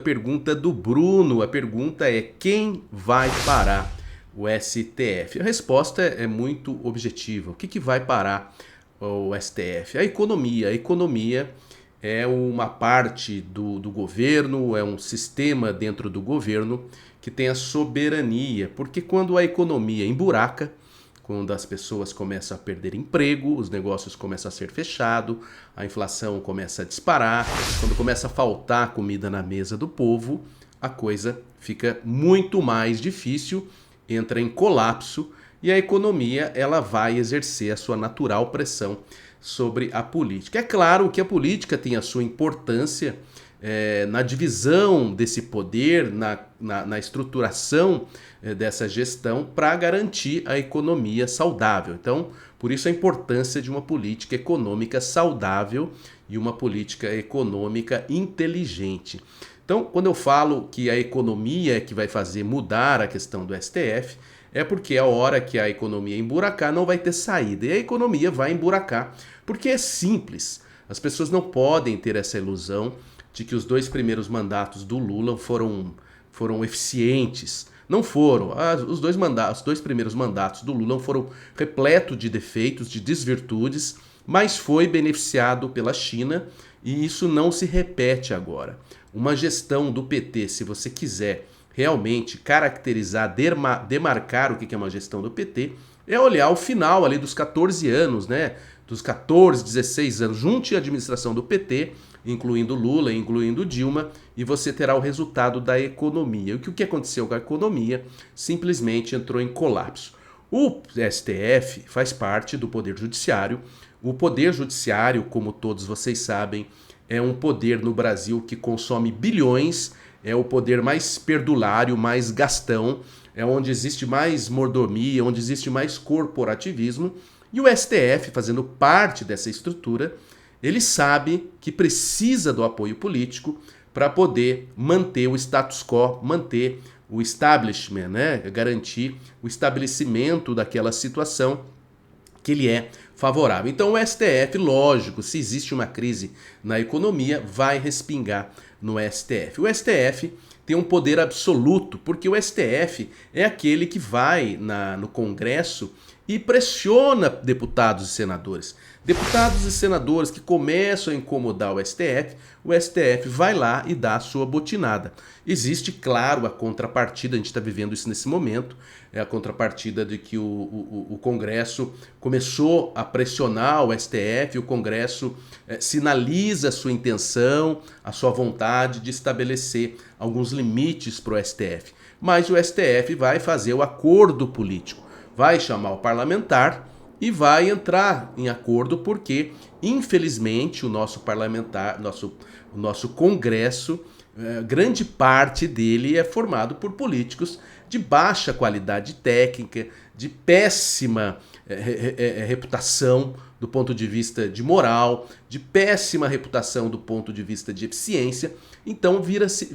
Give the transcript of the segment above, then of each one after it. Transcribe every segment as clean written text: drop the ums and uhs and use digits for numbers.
Pergunta do Bruno, a pergunta é: quem vai parar o STF? A resposta é muito objetiva. O que vai parar o STF? A economia. A economia é uma parte do governo, é um sistema dentro do governo que tem a soberania, porque quando a economia emburaca, quando as pessoas começam a perder emprego, os negócios começam a ser fechados, a inflação começa a disparar, quando começa a faltar comida na mesa do povo, a coisa fica muito mais difícil, entra em colapso e a economia ela vai exercer a sua natural pressão sobre a política. É claro que a política tem a sua importância na divisão desse poder, na estruturação dessa gestão para garantir a economia saudável. Então, por isso a importância de uma política econômica saudável e uma política econômica inteligente. Então, quando eu falo que a economia é que vai fazer mudar a questão do STF, é porque a hora que a economia emburacar não vai ter saída. E a economia vai emburacar, porque é simples. As pessoas não podem ter essa ilusão de que os 2 primeiros mandatos do Lula foram eficientes. Não foram. Os dois primeiros mandatos do Lula foram repletos de defeitos, de desvirtudes, mas foi beneficiado pela China e isso não se repete agora. Uma gestão do PT, se você quiser realmente caracterizar, demarcar o que é uma gestão do PT, é olhar o final ali dos 14 anos, né? Dos 14, 16 anos, junte a administração do PT, incluindo Lula, incluindo Dilma, e você terá o resultado da economia. O que aconteceu com a economia? Simplesmente entrou em colapso. O STF faz parte do Poder Judiciário. O Poder Judiciário, como todos vocês sabem, é um poder no Brasil que consome bilhões, é o poder mais perdulário, mais gastão, é onde existe mais mordomia, onde existe mais corporativismo. E o STF, fazendo parte dessa estrutura, ele sabe que precisa do apoio político para poder manter o status quo, manter o establishment, né? Garantir o estabelecimento daquela situação que ele é favorável. Então o STF, lógico, se existe uma crise na economia, vai respingar no STF. O STF tem um poder absoluto, porque o STF é aquele que vai no Congresso e pressiona deputados e senadores. Deputados e senadores que começam a incomodar o STF vai lá e dá a sua botinada. Existe, claro, a contrapartida, a gente está vivendo isso nesse momento, é a contrapartida de que o Congresso começou a pressionar o STF, o Congresso sinaliza a sua intenção, a sua vontade de estabelecer alguns limites para o STF. Mas o STF vai fazer o acordo político, vai chamar o parlamentar e vai entrar em acordo porque, infelizmente, o nosso parlamentar, o nosso Congresso, grande parte dele é formado por políticos de baixa qualidade técnica, de péssima reputação do ponto de vista de moral, de péssima reputação do ponto de vista de eficiência. Então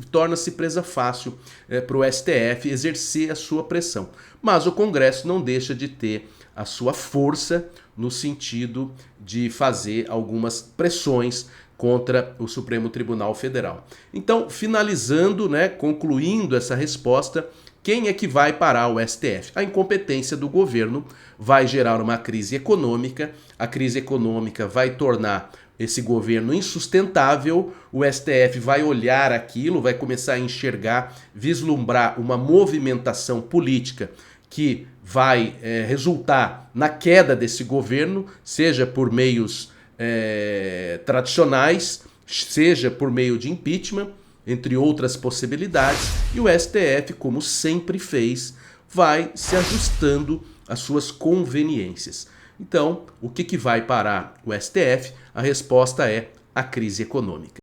torna-se presa fácil para o STF exercer a sua pressão. Mas o Congresso não deixa de ter a sua força no sentido de fazer algumas pressões contra o Supremo Tribunal Federal. Então, finalizando, concluindo essa resposta, quem é que vai parar o STF? A incompetência do governo vai gerar uma crise econômica, a crise econômica vai tornar esse governo insustentável, o STF vai olhar aquilo, vai começar a enxergar, vislumbrar uma movimentação política que vai resultar na queda desse governo, seja por meios tradicionais, seja por meio de impeachment, entre outras possibilidades, e o STF, como sempre fez, vai se ajustando às suas conveniências. Então, o que vai parar o STF? A resposta é a crise econômica.